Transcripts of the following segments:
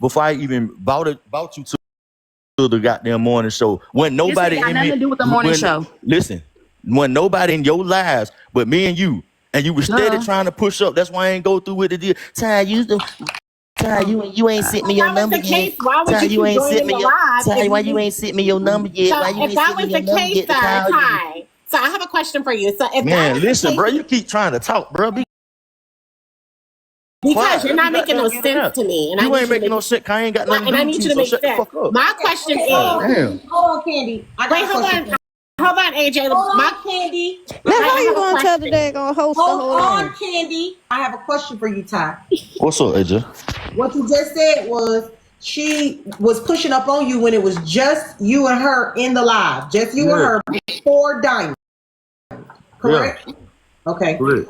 before I even bought you to the goddamn morning show. When nobody got in nothing me, to do with the morning show. Listen, when nobody in your lives but me and you were steady trying to push up. That's why I ain't go through with it. Ty, you ain't sent me If your that was number the yet. case, why would Ty, you you keep ain't sent joining me the your live? Ty, why you ain't sent me your number yet? So Why you if ain't that sent me was your the number case, yet to call you? Ty, so I have a question for you. So if that Man, was listen, the bro, case, you keep trying to talk, bro. Be because quiet. you're Let me not making no goddamn get it sense out. to me, and I You need ain't you to making make no sense. I ain't got nothing to and I do with need you, you to so make shut the sense. fuck up. My question is, Damn. Hold on, Candy. I got wait, a question. hold on, AJ. Hold on, Candy. Now, how I you have a gonna tell the question. daggone host to Hold hold on, on? Candy. I have a question for you, Ty. What's up, AJ? What you just said was she was pushing up on you when it was just you and her in the live, just you and Yeah. her before Diamond, correct? Yeah. Okay. Correct.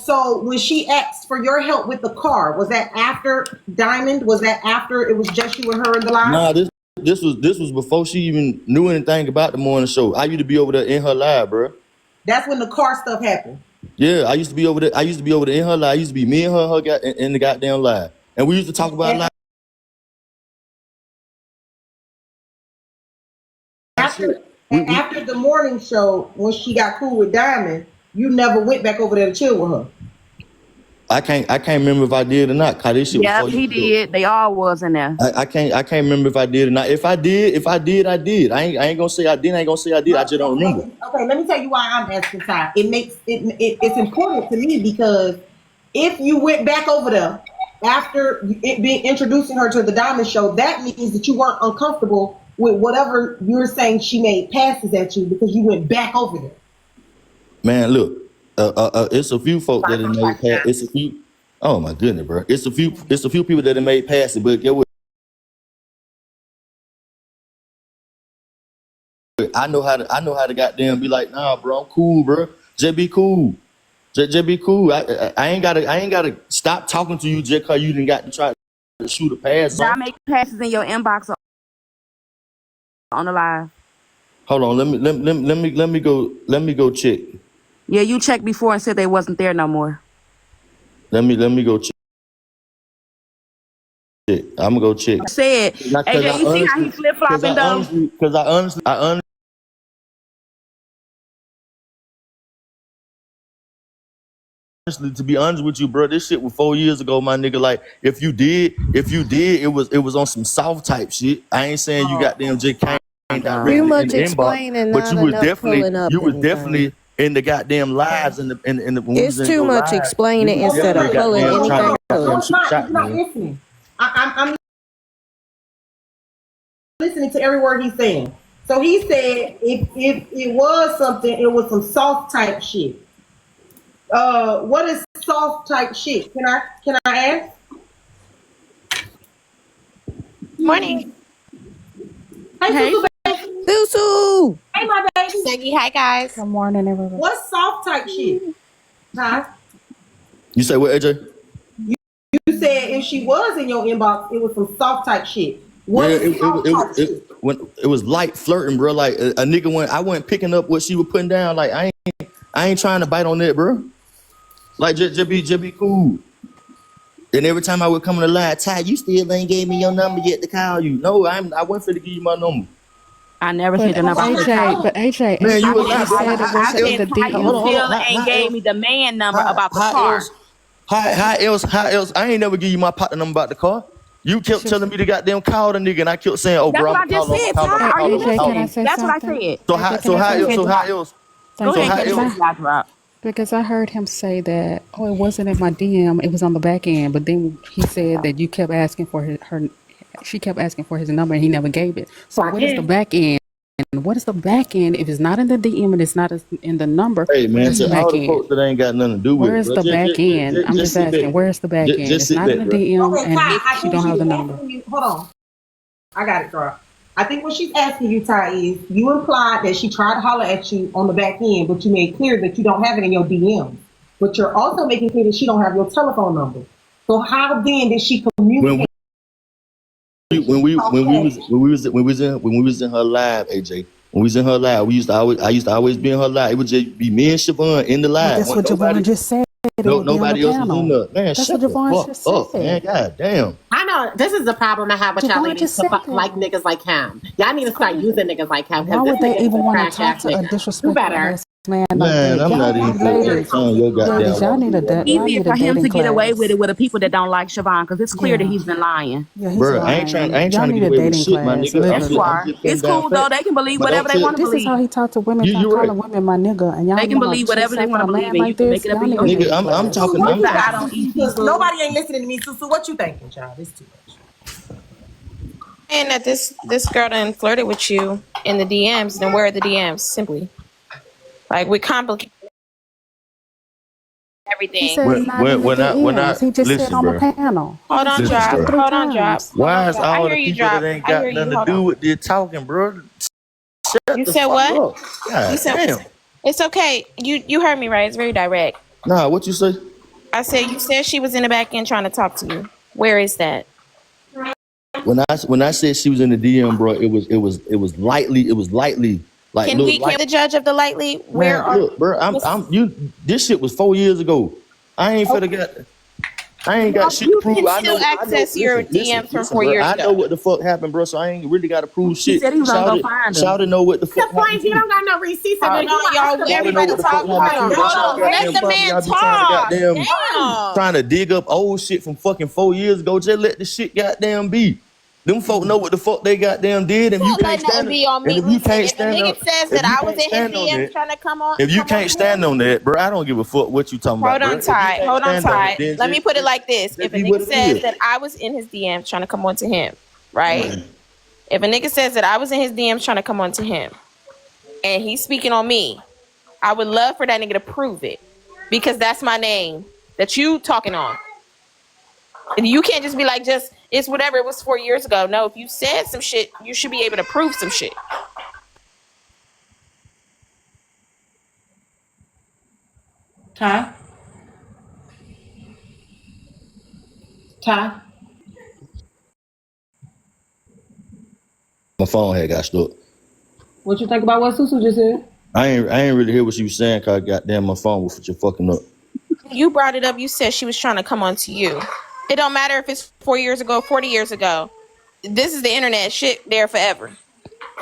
So when she asked for your help with the car, was that after Diamond? Was that after it was just you and her in the live? Nah, this was before she even knew anything about the morning show. I used to be over there in her live, bro. That's when the car stuff happened. Yeah, I used to be over there. I used to be over there in her live. I used to be me and her in the goddamn live, and we used to talk about And live. after the morning show, when she got cool with Diamond, you never went back over there to chill with her. I can't remember if I did or not. Cause this shit was 4 Yep, years he ago. did. They all was in there. I can't remember if I did or not. If I did, I did. I ain't gonna say I didn't. I ain't gonna say I did. I just don't remember. Okay, let me tell you why I'm asking Ty. It's important to me because if you went back over there after it being introducing her to the Diamond Show, that means that you weren't uncomfortable with whatever you're saying she made passes at you because you went back over there. Man, look, it's a few folk that have made pass. It's a few. Oh my goodness, bro. It's a few people that have made passes, but get what? I know how to goddamn be like, nah, bro, I'm cool, bro. Just be cool. Just be cool. I ain't gotta stop talking to you just cause you didn't got to try to shoot a pass Did I on. make passes in your inbox on the live? Hold on, let me go check. Yeah, you checked before and said they wasn't there no more. Let me go check. I'm gonna go check. I said, AJ, you see how he flip flopping though? Because I honestly, to be honest with you, bro, this shit was 4 years ago, my nigga. Like, if you did, it was on some soft type shit. I ain't saying you got them just came directly Too in much the inbox, explaining, but not enough pulling up you was anything. definitely in the goddamn lives and when we It's was in too your much lives, explaining you was instead of definitely pulling goddamn trying anything to up. goddamn It's shoot not. shot, You're not man. listening. I'm listening to every word he's saying. So he said if it was something, it was some soft type shit. What is soft type shit? Can I ask? Morning. Hey, Hey, Susu, baby. Susu! Hey, my baby. Seggy, hi guys. Good morning, everyone. What's soft type shit? Huh? You say what, AJ? You said if she was in your inbox, it was some soft type shit. Yeah, What is soft type shit? when it was light flirting, bro. Like a nigga I wasn't picking up what she was putting down. Like I ain't trying to bite on that, bro. Like just be cool. And every time I would come on the line, Ty, you still ain't gave me your number yet to call you. No, I wasn't finna give you my number. I never But said your number. I said, AJ, but AJ, Man, you I a AJ, said, lie, you bro. said it I wasn't in said, the Ty, you Hold on, DM. hold on. still ain't gave me the man number about the car. How else? I ain't never give you my partner number about the car. You It's kept telling just, me to goddamn call the nigga, and I kept saying, "Oh, That's bro, what I'm I just calling, I'm said, calling, I'm Ty. Are you calling, I'm AJ, can calling." I listening? say That's what I something? said. AJ, can I say Go ahead, So something? how drop. else? Go So Thank you. ahead, how get the Because else? message I drop. I heard him say that, oh, it wasn't in my DM, it was on the back end. But then he said that you kept asking for she kept asking for his number and he never gave it. So what is the back end? What is the back end? If it's not in the DM and it's not in the number, Hey where man, is the to all back the end? folks that ain't got nothing to do with Where it, is bro. the back end? I'm Just just sit back. asking, where is the back end? Just It's sit not in back, the bro. DM Okay, and Ty, I she think don't have she's the number. asking you. Hold on. I got it, girl. I think what she's asking you, Ty, is you implied that she tried to holler at you on the back end, but you made clear that you don't have it in your DM. But you're also making clear that she don't have your telephone number. So how then did she When communicate? we was in her live, AJ. When we was in her live, I used to always be in her live. It would just be me and Siobhan in the But live. that's When what Javon nobody just said. it No, would be on the nobody else was in panel. there. Man, That's shut what the Javon just fuck up, man. said. God damn. I know this is the problem I have with y'all Javon ladies just to said fuck like that. niggas like him. Y'all need to start using niggas like him Why because this would they nigga is even a want to trash talk ass to a nigga. Do disrespectful better. ass man like Man, that? I'm not Y'all even fucking ladies, telling your goddamn ladies, y'all need a woman. y'all Easy need a for him dating to get away with class. it with the people that don't like Siobhan because it's clear that Yeah, he's been lying. yeah, he's Bro, I ain't trying lying. Y'all to need get a away with dating shit, my class, nigga. Yes, you literally. I'm are. just putting It's down cool though. facts. They can believe But whatever don't they tell want to This is how believe. he talk to women. you Calling right. women my nigga, and y'all They can want believe to chit whatever they chat want on to a believe, man and you like can make this. it up Y'all in need your a head. Nigga, dating I'm class. talking, Susu, what I'm you I got talking. to don't say? eat Because seafood. nobody ain't listening to me. Susu, what you thinking, child? It's too much. And that this girl done flirted with you in the DMs, then where are the DMs? Simply. Like we complicate He everything. said not in the When I DMs. He just said listen, on the bro. panel. He Hold just on, switched Listen, drop. it bro. three Hold on, drop. times. Hold Why on, is drop. I all hear the you, people that drop. ain't I hear got you. nothing to Hold do on. with their talking, bro? Shut You the said fuck what? up. You God said damn. it's okay. You heard me right. It's very direct. Nah, what you say? I said you said she was in the back end trying to talk to you. Where is that? When I said she was in the DM, bro, it was lightly like Can little we light. give the judge of the lightly? Where Man, are look, bro, what's- this shit was 4 years ago. I ain't got shit to you prove. can still I know. access your DMs from Listen, 4 bro. years I know ago. what the fuck happened, bro. So I ain't really got to prove He shit. said he was gonna go find him. Shout to know what the The fuck happened point, he too. don't got no receipts, and then Hold you on, want us y'all. to Shout to know believe Everybody what it. the fuck talk. Hold happened on, too. That hold y'all on. Let goddamn the probably man y'all be trying to talk. goddamn Damn. trying to dig up old shit from fucking 4 years ago. Just let the shit goddamn be. Them folk know what the fuck they goddamn did, and Can't let nothing be on me. Listen, if a nigga says that if you I was can't in his stand on DMs that, trying to if you come on can't to him, stand on that, bro, I don't give a fuck what you talking about, hold bro. on If you tight. can't Hold on stand on it, tight. then Let me put it like this. just If a be what nigga it says is. that I was in his DMs trying to come on to him, right? Man. If a nigga says that I was in his DMs trying to come on to him and he's speaking on me, I would love for that nigga to prove it because that's my name that you talking on. And you can't just be like, just it's whatever. It was 4 years ago. No, if you said some shit, you should be able to prove some shit. Ty? Ty? My phone had got stuck. What you think about what Susu just said? I ain't really hear what she was saying cause goddamn my phone was just fucking up. You brought it up. You said she was trying to come on to you. It don't matter if it's 4 years ago, 40 years ago. This is the internet. Shit there forever.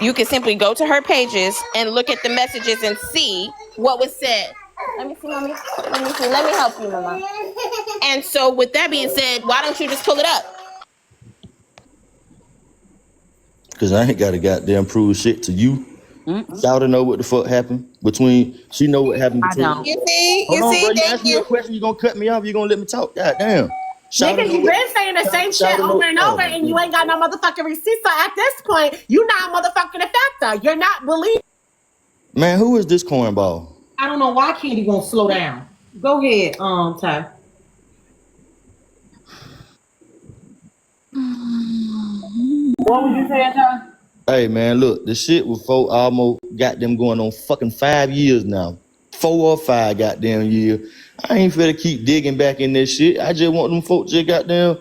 You can simply go to her pages and look at the messages and see what was said. Let me see, mommy. Let me see. Let me help you, mama. And so, with that being said, why don't you just pull it up? Cause I ain't gotta goddamn prove shit to you. Shout to know what the fuck happened between. She know what happened I between. don't. You see? Hold You on, bro. see? You Thank ask me a you. question. You gonna cut me off? You gonna let me talk? God damn. Shout to Nigga, know you what. been saying the same shit Shout to know. over and Oh over, my and you goodness. ain't got no motherfucking receipts. So at this point, you not motherfucking a factor. You're not believing. Man, who is this cornball? I don't know why Candy won't slow down. Go ahead, Ty. What was you saying, Ty? Hey man, look, the shit with folk almost got them going on fucking 5 years now. 4 or 5 goddamn years. I ain't finna keep digging back in this shit. I just want them folks just goddamn.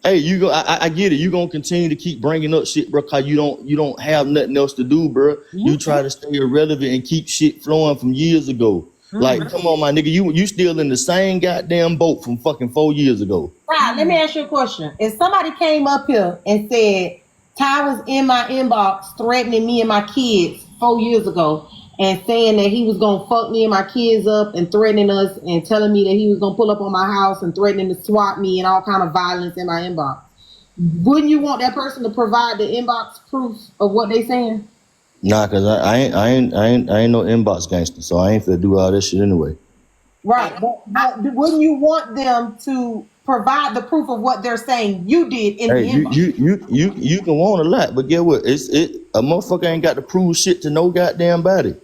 Hey, you go. I get it. You gonna continue to keep bringing up shit, bro, cause you don't have nothing else to do, bro. You try to stay irrelevant and keep shit flowing from years ago. Like, come on, my nigga, you still in the same goddamn boat from fucking 4 years ago. Ty, let me ask you a question. If somebody came up here and said Ty was in my inbox threatening me and my kids 4 years ago and saying that he was gonna fuck me and my kids up and threatening us and telling me that he was gonna pull up on my house and threatening to swat me and all kind of violence in my inbox, wouldn't you want that person to provide the inbox proof of what they saying? Nah, cause I ain't no inbox gangster, so I ain't finna do all this shit anyway. Right, but wouldn't you want them to provide the proof of what they're saying you did in Hey, the inbox? you can want a lot, but get what? A motherfucker ain't got to prove shit to no goddamn body.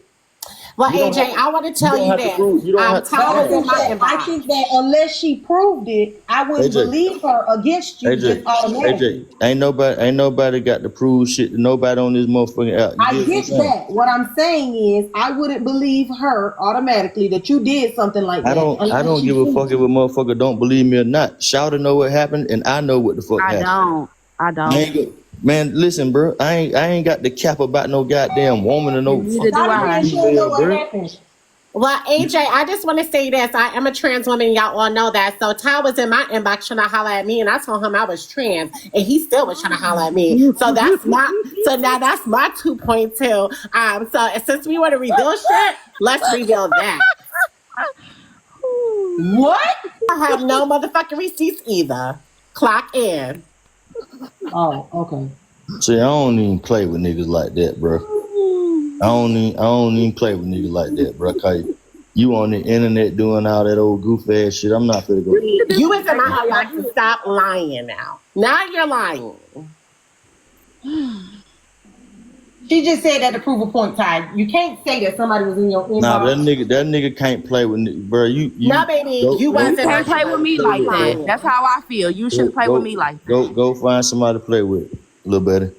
Well, You don't AJ, have I want to You tell don't you have to this. prove. You don't have to. Ty was in my I inbox. think that unless she proved it, I wouldn't AJ, believe her against you just automatically. ain't nobody got to prove shit to nobody on this motherfucking app. You I get what I'm get saying? that. What I'm saying is, I wouldn't believe her automatically that you did something like I that. don't Unless she give a proved fuck if it. a motherfucker don't believe me or not. Shout to know what happened, and I know what the fuck I happened. don't. I I don't. ain't go, man. Listen, bro. I ain't got the cap about no goddamn woman or no And neither fucking do Shawty I. saying she don't know female, what bro. happened. Well, AJ, I just want to say this. I am a trans woman. Y'all all know that. So Ty was in my inbox trying to holler at me, and I told him I was trans, and he still was trying to holler at me. So that's my. So now that's my 2.2. So since we want to reveal shit, let's reveal that. What? I have no motherfucking receipts either. Clock in. Oh, okay. See, I don't even play with niggas like that, bro. I don't even play with niggas like that, bro. Cause you on the internet doing all that old goof ass shit. I'm not finna go. You was in my house to stop lying now. Now you're lying. She just said that to prove a point, Ty. You can't say that somebody was in your inbox. Nah, that nigga can't play with niggas, bro. You No, baby, go- you go- wasn't. You can't play with me like lying. that. That's how I feel. You shouldn't play with me like that. Go find somebody to play with a little better.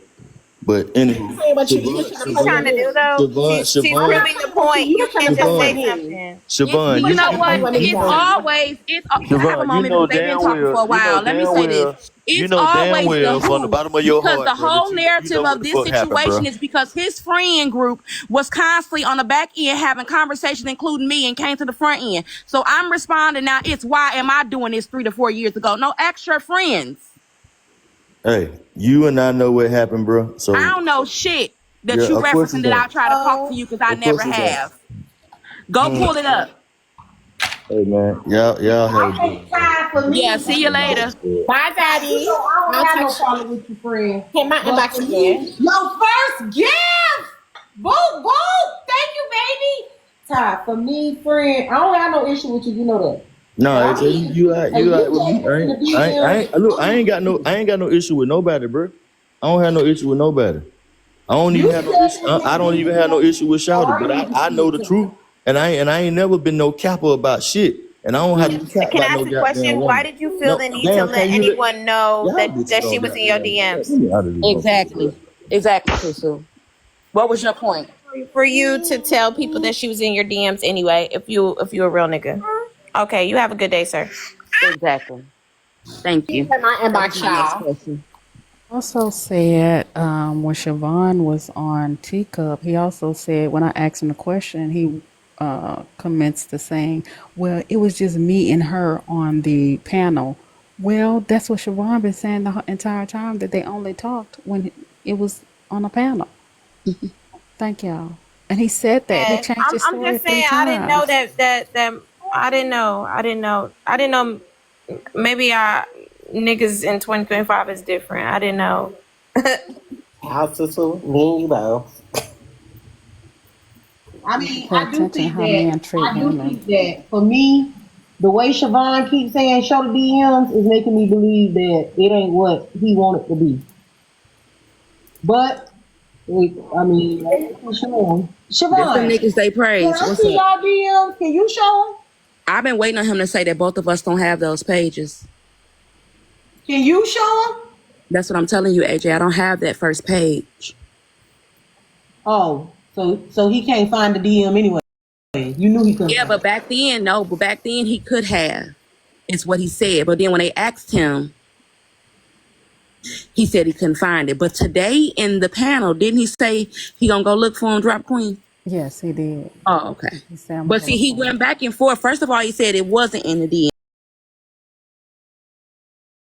But anyway, Say what you should What you trying to do though? She's Siobhan, proving the point. You can't just say Siobhan. something. Siobhan, You know you- what? It's always can I have a Siobhan, moment because they've been talking for a while. Let me say this. You It's know damn always well the from the who, bottom of your because heart, the bro, whole that you narrative know what of the this fuck happened, situation bro. is because his friend group was constantly on the back end having conversations, including me, and came to the front end. So I'm responding now. It's why am I doing this 3 to 4 years ago? No, ask your friends. hey, you and I know what happened, bro. So I don't know shit that Yeah, you of course referencing you that don't. I try to talk to you because I Of never course you don't. have. Go pull it up. hey man, y'all have a It's time for me. Yeah, see you later. Bye, Daddy. So I don't I'll have no text problem with you, friend. Hit my But inbox for again. me, your first gift. Boo, boo. Thank you, baby. Ty, for me, friend, I don't have no issue with you. You know that. No, I AJ, mean, you out hey, with you me. just I ain't look. I ain't got no issue with nobody, bro. I don't have no issue with nobody. I don't even have no issue. I don't even have no issue with Shouty, but I know the truth, and I ain't never been no capper about shit, and I don't have to cap Can I about no ask a goddamn question? woman. Why did you feel the need to damn, let can you anyone know y'all that bitches she on was in your goddamn- DMs? Let me out of this Exactly. Exactly, Susu. What was your point? For you to tell people that she was in your DMs anyway, if you a real nigga. Okay, you have a good day, sir. Exactly. Thank you. Hit my inbox, Next y'all. question. Also said when Siobhan was on Teacup, he also said when I asked him the question, he commenced to saying, "Well, it was just me and her on the panel." Well, that's what Siobhan been saying the entire time, that they only talked when it was on a panel. Thank y'all. And he said that he changed his I'm story just 3 saying I didn't know times. that I didn't know maybe niggas in 2025 is different. I didn't know. House is me and you both. I mean, Pay I do attention to think how men treat that. I do women. think that for me, the way Siobhan keeps saying "show the DMs" is making me believe that it ain't what he wanted to be. But I mean, Siobhan, That's the Siobhan, niggas they can praise. I What's see up? y'all DMs? Can you show them? I've been waiting on him to say that both of us don't have those pages. Can you show them? That's what I'm telling you, AJ. I don't have that first page. Oh, so he can't find the DM anyway. You knew he couldn't. Yeah, find but it. back then, no. But back then he could have. Is what he said. But then when they asked him, he said he couldn't find it. But today in the panel, didn't he say he gonna go look for him, drop queen? Yes, he did. Oh, okay. He said, I'm But see, he gonna- went back and forth. First of all, he said it wasn't in the DM.